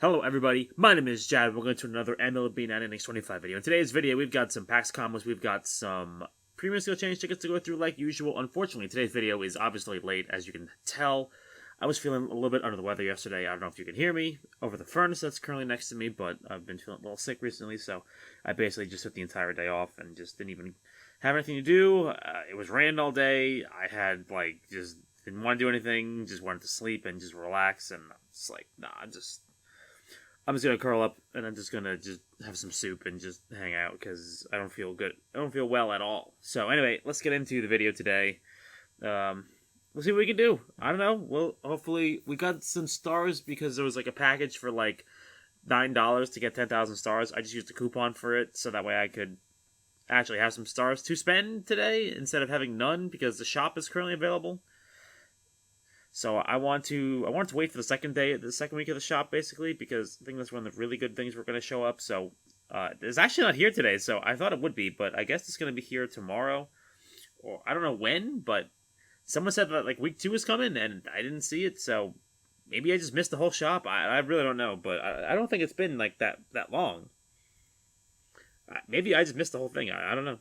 Hello everybody, my name is Jad. We're going to another MLB 9 Innings 25 video. In today's video, we've got some packs combos, we've got some premium skill change tickets to go through like usual. Unfortunately, today's video is obviously late, as you can tell. I was feeling a little bit under the weather yesterday. I don't know if you can hear me over the furnace that's currently next to me, but I've been feeling a little sick recently, so I basically just took the entire day off and just didn't even have anything to do. It was raining all day. I had just didn't want to do anything, just wanted to sleep and just relax, and I was like, nah, I'm just gonna curl up and I'm just gonna have some soup and just hang out because I don't feel good. I don't feel well at all. So anyway, let's get into the video today. We'll see what we can do. I don't know. Well, hopefully we got some stars because there was like a package for like $9 to get 10,000 stars. I just used a coupon for it so that way I could actually have some stars to spend today instead of having none because the shop is currently available. So I want to wait for the second week of the shop, basically, because I think that's when the really good things were going to show up. So it's actually not here today, so I thought it would be, but I guess it's going to be here tomorrow, or I don't know when. But someone said that like week 2 is coming, and I didn't see it, so maybe I just missed the whole shop. I really don't know, but I don't think it's been like that long. Maybe I just missed the whole thing. I don't know.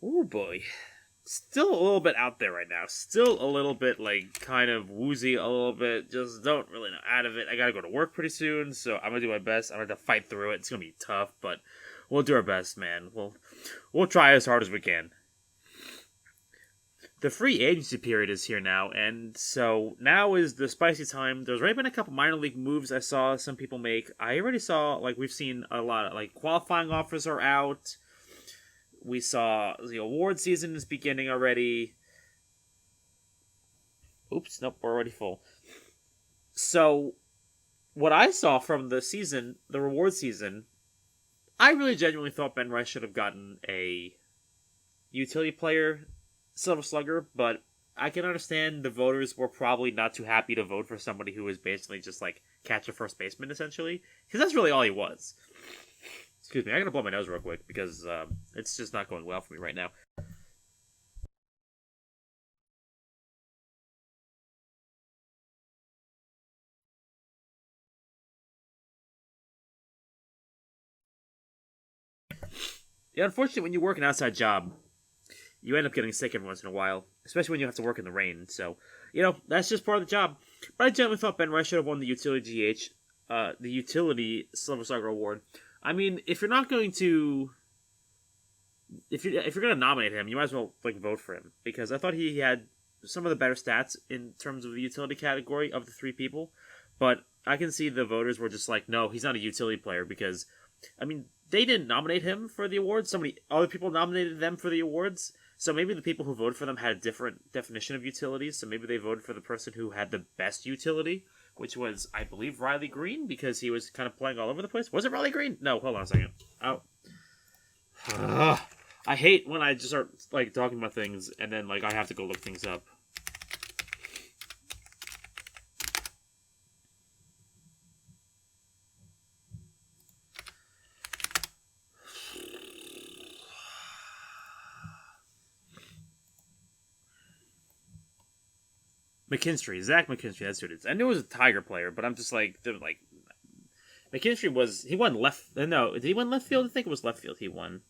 Oh boy. Still a little bit out there right now. Still a little bit, like, kind of woozy a little bit. Just don't really know out of it. I gotta go to work pretty soon, so I'm gonna do my best. I'm gonna have to fight through it. It's gonna be tough, but we'll do our best, man. We'll try as hard as we can. The free agency period is here now, and so now is the spicy time. There's already been a couple minor league moves I saw some people make. I already saw, like, we've seen a lot of, like, qualifying offers are out. We saw the award season is beginning already. Oops, nope, we're already full. So, what I saw from the season, the reward season, I really genuinely thought Ben Rice should have gotten a utility player Silver Slugger, but I can understand the voters were probably not too happy to vote for somebody who was basically just like catcher first baseman, essentially, because that's really all he was. Excuse me, I gotta blow my nose real quick because it's just not going well for me right now. Yeah, unfortunately, when you work an outside job, you end up getting sick every once in a while, especially when you have to work in the rain. So, that's just part of the job. But I generally thought Ben Rice should have won the utility GH, the utility Silver Slugger award. I mean, if you're not going to, if you're going to nominate him, you might as well like vote for him because I thought he had some of the better stats in terms of the utility category of the 3 people. But I can see the voters were just like, no, he's not a utility player because, I mean, they didn't nominate him for the awards. Other people nominated them for the awards. So maybe the people who voted for them had a different definition of utilities. So maybe they voted for the person who had the best utility, which was, I believe, Riley Green, because he was kind of playing all over the place. Was it Riley Green? No, hold on a second. Oh. I hate when I just start, like, talking about things, and then, like, I have to go look things up. Zach McKinstry, that's who it is. I knew it was a Tiger player, but I'm just like, McKinstry he won left, no, did he win left field? I think it was left field he won.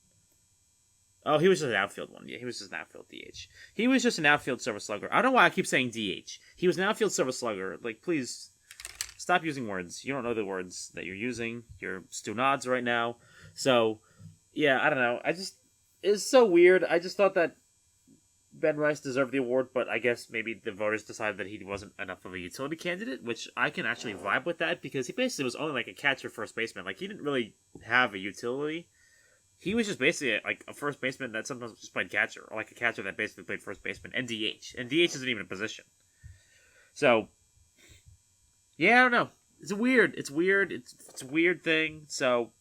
Oh, he was just an outfield one. Yeah, he was just an outfield DH. He was just an outfield Silver Slugger. I don't know why I keep saying DH. He was an outfield Silver Slugger. Like, please, stop using words. You don't know the words that you're using. You're Stu Nods right now. So, yeah, I don't know. It's so weird. I just thought that Ben Rice deserved the award, but I guess maybe the voters decided that he wasn't enough of a utility candidate, which I can actually vibe with that because he basically was only like a catcher first baseman. Like, he didn't really have a utility. He was just basically like a first baseman that sometimes just played catcher, or like a catcher that basically played first baseman and DH. And DH isn't even a position. So, yeah, I don't know. It's weird. It's a weird thing. So,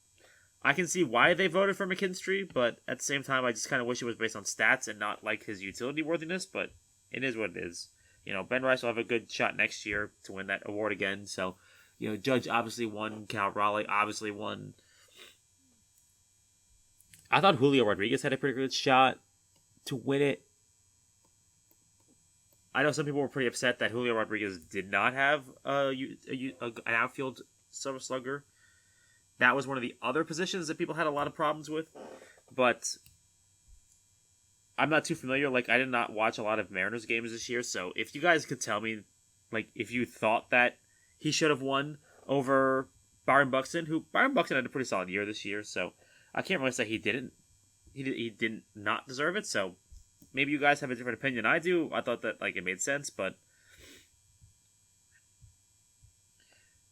I can see why they voted for McKinstry, but at the same time, I just kind of wish it was based on stats and not like his utility worthiness. But it is what it is. Ben Rice will have a good shot next year to win that award again. So, Judge obviously won. Cal Raleigh obviously won. I thought Julio Rodriguez had a pretty good shot to win it. I know some people were pretty upset that Julio Rodriguez did not have an outfield Silver Slugger. That was one of the other positions that people had a lot of problems with. But I'm not too familiar. Like, I did not watch a lot of Mariners games this year, so if you guys could tell me, like, if you thought that he should have won over Byron Buxton, who Byron Buxton had a pretty solid year this year, so I can't really say he didn't. He didn't not deserve it, so maybe you guys have a different opinion than I do. I thought that, like, it made sense, but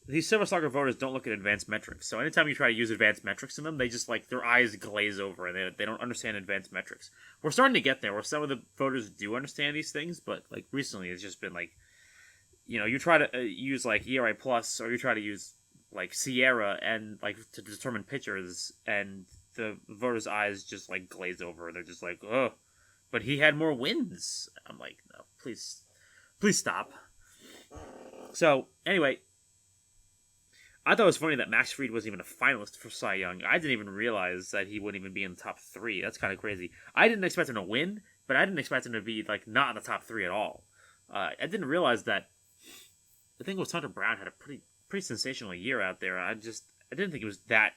these Silver Slugger voters don't look at advanced metrics. So anytime you try to use advanced metrics in them, they just, like, their eyes glaze over and they don't understand advanced metrics. We're starting to get there where some of the voters do understand these things, but, like, recently it's just been, like, you know, you try to use, like, ERA plus, or you try to use, like, Sierra and, like, to determine pitchers, and the voters' eyes just, like, glaze over. They're just like, ugh. But he had more wins. I'm like, no, please stop. So, anyway, I thought it was funny that Max Fried was even a finalist for Cy Young. I didn't even realize that he wouldn't even be in the top 3. That's kind of crazy. I didn't expect him to win, but I didn't expect him to be, like, not in the top 3 at all. I didn't realize that. I think it was Hunter Brown had a pretty sensational year out there. I didn't think it was that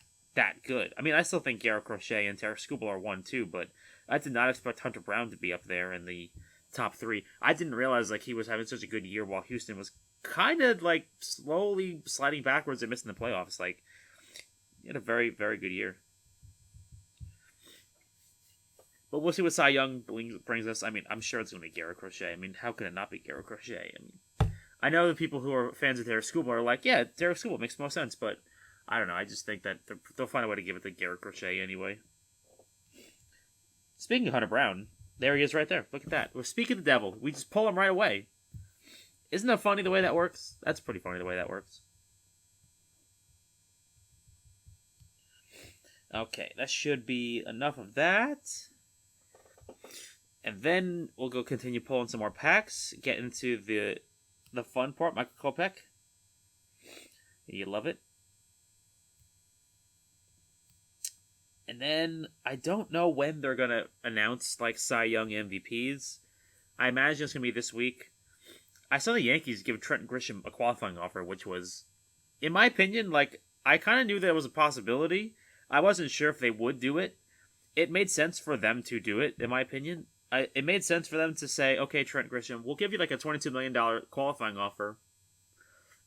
good. I mean, I still think Garrett Crochet and Tarik Skubal are 1 too, but I did not expect Hunter Brown to be up there in the top 3. I didn't realize, like, he was having such a good year while Houston was kind of, like, slowly sliding backwards and missing the playoffs. Like, he had a very, very good year. But we'll see what Cy Young brings us. I mean, I'm sure it's going to be Garrett Crochet. I mean, how could it not be Garrett Crochet? I mean, I know the people who are fans of Tarik Skubal are like, yeah, Tarik Skubal makes the most sense, but I don't know. I just think that they'll find a way to give it to Garrett Crochet anyway. Speaking of Hunter Brown, there he is right there. Look at that. We're speaking of the devil. We just pull him right away. Isn't that funny the way that works? That's pretty funny the way that works. Okay, that should be enough of that. And then we'll go continue pulling some more packs, get into the fun part, Michael Kopech. You love it. And then I don't know when they're going to announce, like, Cy Young MVPs. I imagine it's going to be this week. I saw the Yankees give Trent Grisham a qualifying offer, which was, in my opinion, like, I kind of knew that it was a possibility. I wasn't sure if they would do it. It made sense for them to do it, in my opinion. It made sense for them to say, okay, Trent Grisham, we'll give you, like, a $22 million qualifying offer.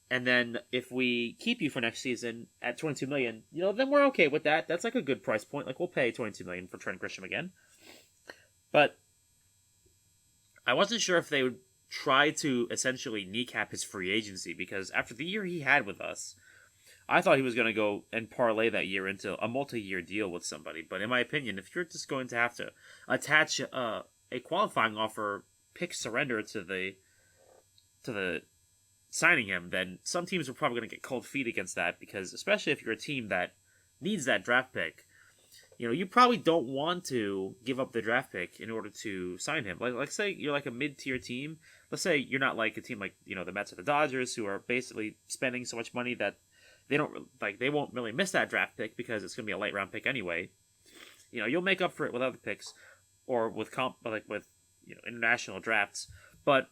And then if we keep you for next season at $22 million, you know, then we're okay with that. That's, like, a good price point. Like, we'll pay $22 million for Trent Grisham again. But I wasn't sure if they would try to essentially kneecap his free agency, because after the year he had with us, I thought he was going to go and parlay that year into a multi-year deal with somebody. But in my opinion, if you're just going to have to attach a qualifying offer, pick surrender to the signing him, then some teams are probably going to get cold feet against that, because especially if you're a team that needs that draft pick, you know, you probably don't want to give up the draft pick in order to sign him. Like say you're like a mid-tier team. Let's say you're not like a team like, you know, the Mets or the Dodgers, who are basically spending so much money that they won't really miss that draft pick because it's going to be a late round pick anyway. You know, you'll make up for it with other picks or with international drafts. But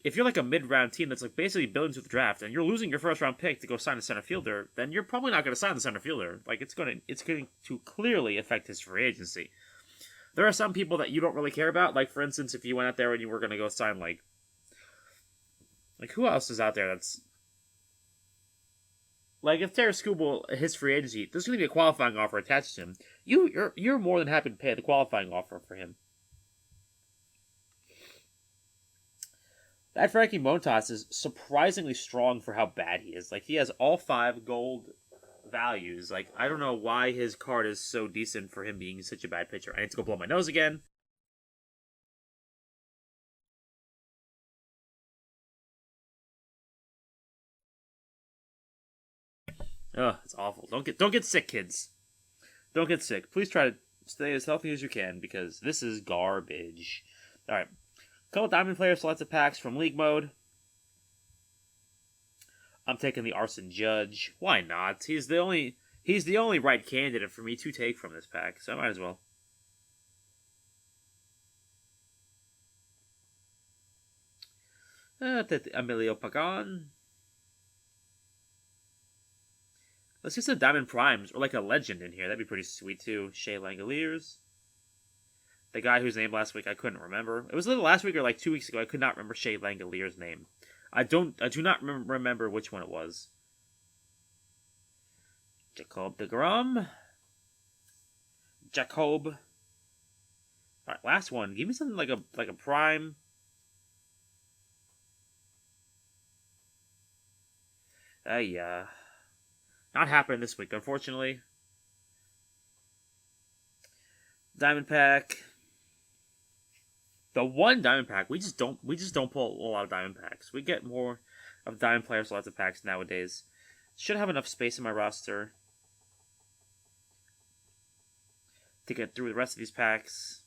if you're like a mid-round team that's like basically building to the draft and you're losing your first-round pick to go sign a center fielder, then you're probably not going to sign the center fielder. Like, it's going to clearly affect his free agency. There are some people that you don't really care about. Like, for instance, if you went out there and you were going to go sign, like who else is out there that's... Like, if Tarik Skubal, his free agency, there's going to be a qualifying offer attached to him. You're more than happy to pay the qualifying offer for him. That Frankie Montas is surprisingly strong for how bad he is. Like, he has all 5 gold values. Like, I don't know why his card is so decent for him being such a bad pitcher. I need to go blow my nose again. Ugh, it's awful. Don't get sick, kids. Don't get sick. Please try to stay as healthy as you can, because this is garbage. Alright. Couple Diamond Player selected packs from League Mode. I'm taking the Arson Judge. Why not? He's the only right candidate for me to take from this pack, so I might as well. Emilio Pagan. Let's get some Diamond Primes, or like a legend in here. That'd be pretty sweet too. Shea Langoliers. The guy whose name last week I couldn't remember. It was either last week or like 2 weeks ago. I could not remember Shea Langolier's name. I do not remember which one it was. Jacob deGrom. Jacob. Alright, last one. Give me something like a prime. Not happening this week, unfortunately. Diamond pack. The one diamond pack, we just don't pull a lot of diamond packs. We get more of diamond players lots of packs nowadays. Should have enough space in my roster to get through the rest of these packs.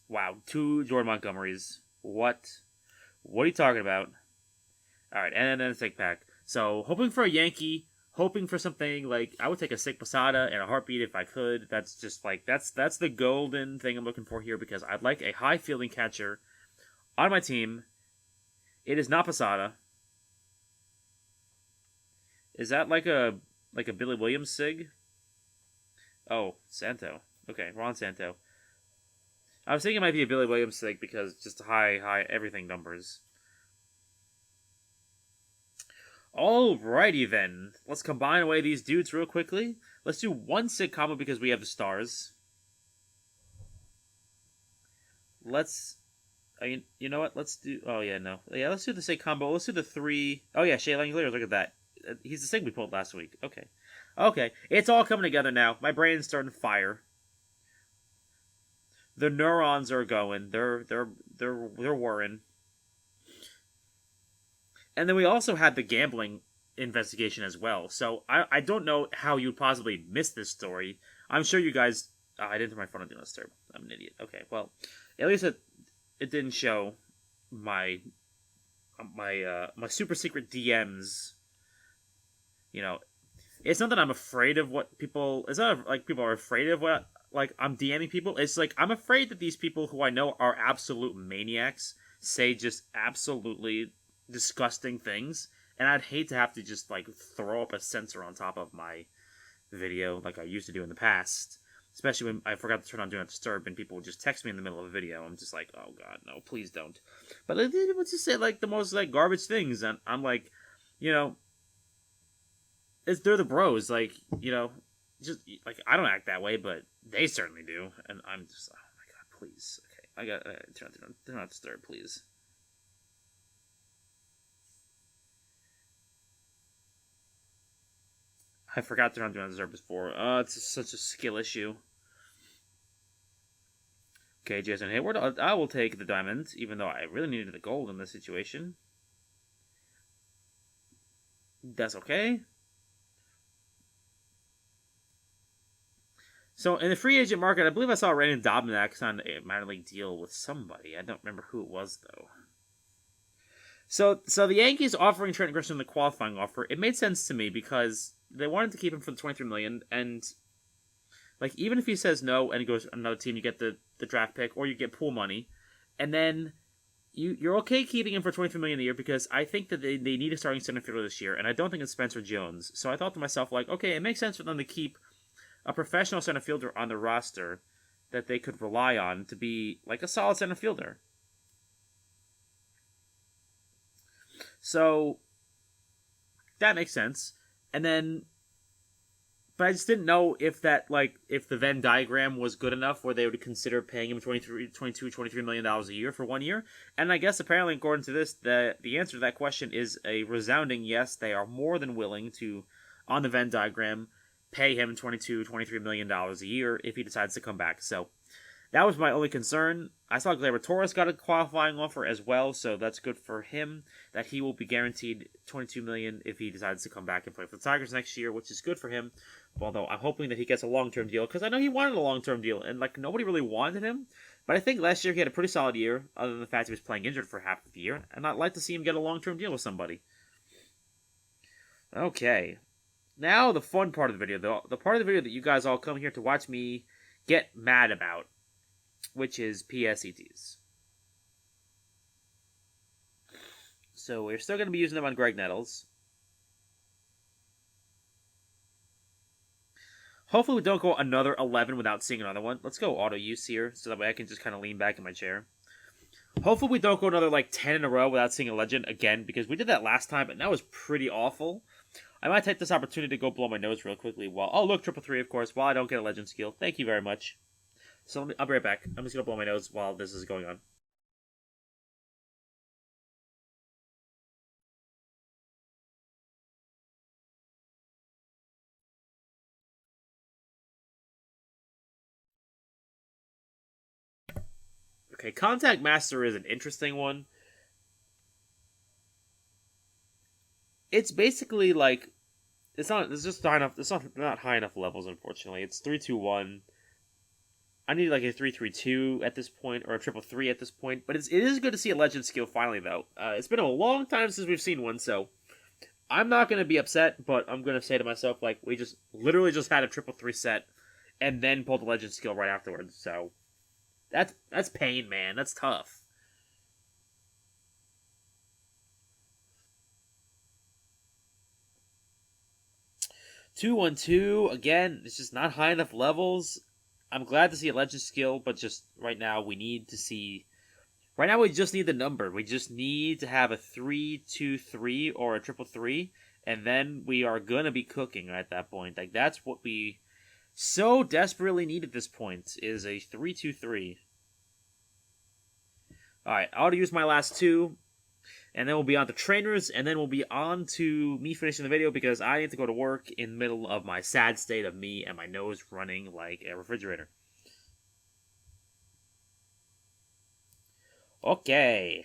Wow, 2 Jordan Montgomerys. What are you talking about? Alright, and then a sick pack. So, hoping for a Yankee, hoping for something like, I would take a sick Posada and a heartbeat if I could. That's just like, that's the golden thing I'm looking for here, because I'd like a high fielding catcher on my team. It is not Posada. Is that like a Billy Williams sig? Oh, Santo. Okay, Ron Santo. I was thinking it might be a Billy Williams sig because just high everything numbers. Alrighty then. Let's combine away these dudes real quickly. Let's do one sig combo because we have the stars. Let's... you know what? Let's do... Oh, yeah, no. Yeah, let's do the sig combo. Let's do the 3... Oh, yeah, Shea Langoliers. Look at that. He's the sig we pulled last week. Okay. Okay. It's all coming together now. My brain's starting to fire. The neurons are going. They're whirring. And then we also had the gambling investigation as well. So I don't know how you'd possibly miss this story. I'm sure you guys... Oh, I didn't turn my phone on Do Not Disturb. I'm an idiot. Okay, well, at least it didn't show my super secret DMs. You know, it's not that I'm afraid of what people... It's not like people are afraid of what... Like, I'm DMing people. It's like, I'm afraid that these people who I know are absolute maniacs say just absolutely disgusting things, and I'd hate to have to just, like, throw up a censor on top of my video like I used to do in the past. Especially when I forgot to turn on Do Not Disturb and people would just text me in the middle of a video. I'm just like, oh god, no, please don't. But they would just say, like, the most, like, garbage things, and I'm like, you know, they're the bros, like, you know, just, like, I don't act that way, but they certainly do, and I'm just, oh my god, please. Okay, I got Do Not Disturb, please. I forgot to turn on Do Not Disturb before. It's such a skill issue. Okay, Jason Hayward, I will take the diamond, even though I really needed the gold in this situation. That's okay. So, in the free agent market, I believe I saw Brandon Dobnak on a minor league deal with somebody. I don't remember who it was, though. So the Yankees offering Trent Grisham the qualifying offer, it made sense to me because they wanted to keep him for the $23 million, and, like, even if he says no and he goes to another team, you get the draft pick, or you get pool money, and then you're okay keeping him for $23 million a year because I think that they need a starting center fielder this year, and I don't think it's Spencer Jones. So I thought to myself, like, okay, it makes sense for them to keep a professional center fielder on the roster that they could rely on to be like a solid center fielder. So that makes sense. And then, but I just didn't know if that, like, if the Venn diagram was good enough where they would consider paying him $23 million a year for 1 year. And I guess apparently, according to this, the answer to that question is a resounding yes. They are more than willing to, on the Venn diagram, pay him $23 million a year if he decides to come back. So that was my only concern. I saw Gleyber Torres got a qualifying offer as well, so that's good for him, that he will be guaranteed $22 million if he decides to come back and play for the Tigers next year, which is good for him. Although I'm hoping that he gets a long-term deal, because I know he wanted a long-term deal, and like nobody really wanted him. But I think last year he had a pretty solid year, other than the fact he was playing injured for half of the year, and I'd like to see him get a long-term deal with somebody. Okay. Now the fun part of the video, the part of the video that you guys all come here to watch me get mad about. which is PSETs. So we're still going to be using them on Greg Nettles. Hopefully we don't go another 11 without seeing another one. Let's go auto use here, so that way I can just kind of lean back in my chair. Hopefully we don't go another, 10 in a row without seeing a legend again, because we did that last time, and that was pretty awful. I might take this opportunity to go blow my nose real quickly while... Oh, look, 333, of course, while I don't get a legend skill. Thank you very much. So I'll be right back. I'm just going to blow my nose while this is going on. Okay, Contact Master is an interesting one. It's basically it's just high enough. It's not high enough levels, unfortunately. It's 3-2-1. I need a 3-3-2 at this point, or a 3-3 at this point. But it is good to see a legend skill finally, though. It's been a long time since we've seen one, so I'm not gonna be upset. But I'm gonna say to myself, we just literally just had a 3-3 set, and then pulled the legend skill right afterwards. So that's pain, man. That's tough. Two, 1-2, again, it's just not high enough levels. I'm glad to see a legend skill, but just right now we need to see... Right now we just need the number. We just need to have a 3-2-3 or a 3-3, and then we are going to be cooking at that point. That's what we so desperately need at this point, is a 3-2-3. Alright, I'll use my last two. And then we'll be on to trainers, and then we'll be on to me finishing the video because I need to go to work in the middle of my sad state of me and my nose running like a refrigerator. Okay.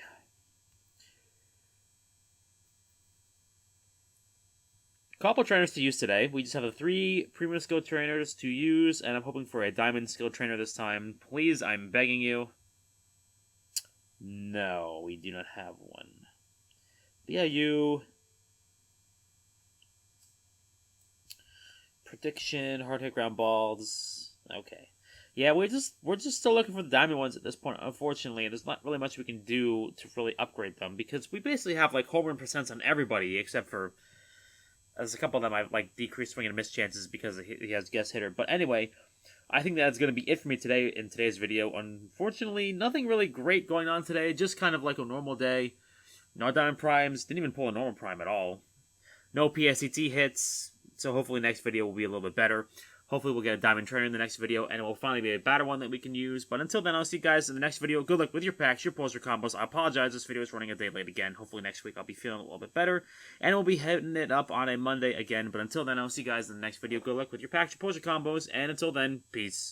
Couple trainers to use today. We just have the 3 premium skill trainers to use, and I'm hoping for a diamond skill trainer this time. Please, I'm begging you. No, we do not have one. BIU. Prediction, hard hit ground balls. Okay. Yeah, we're just still looking for the diamond ones at this point, unfortunately, and there's not really much we can do to really upgrade them, because we basically have home run percents on everybody, except for there's a couple of them I've decreased swing and miss chances because he has guest hitter. But anyway, I think that's going to be it for me today in today's video. Unfortunately, nothing really great going on today, just kind of like a normal day. No diamond primes, didn't even pull a normal prime at all. No PSET hits, so hopefully next video will be a little bit better. Hopefully we'll get a diamond trainer in the next video, and it will finally be a better one that we can use. But until then, I'll see you guys in the next video. Good luck with your packs, your pulls, your combos. I apologize, this video is running a day late again. Hopefully next week I'll be feeling a little bit better, and we'll be hitting it up on a Monday again. But until then, I'll see you guys in the next video. Good luck with your packs, your pulls, your combos, and until then, peace.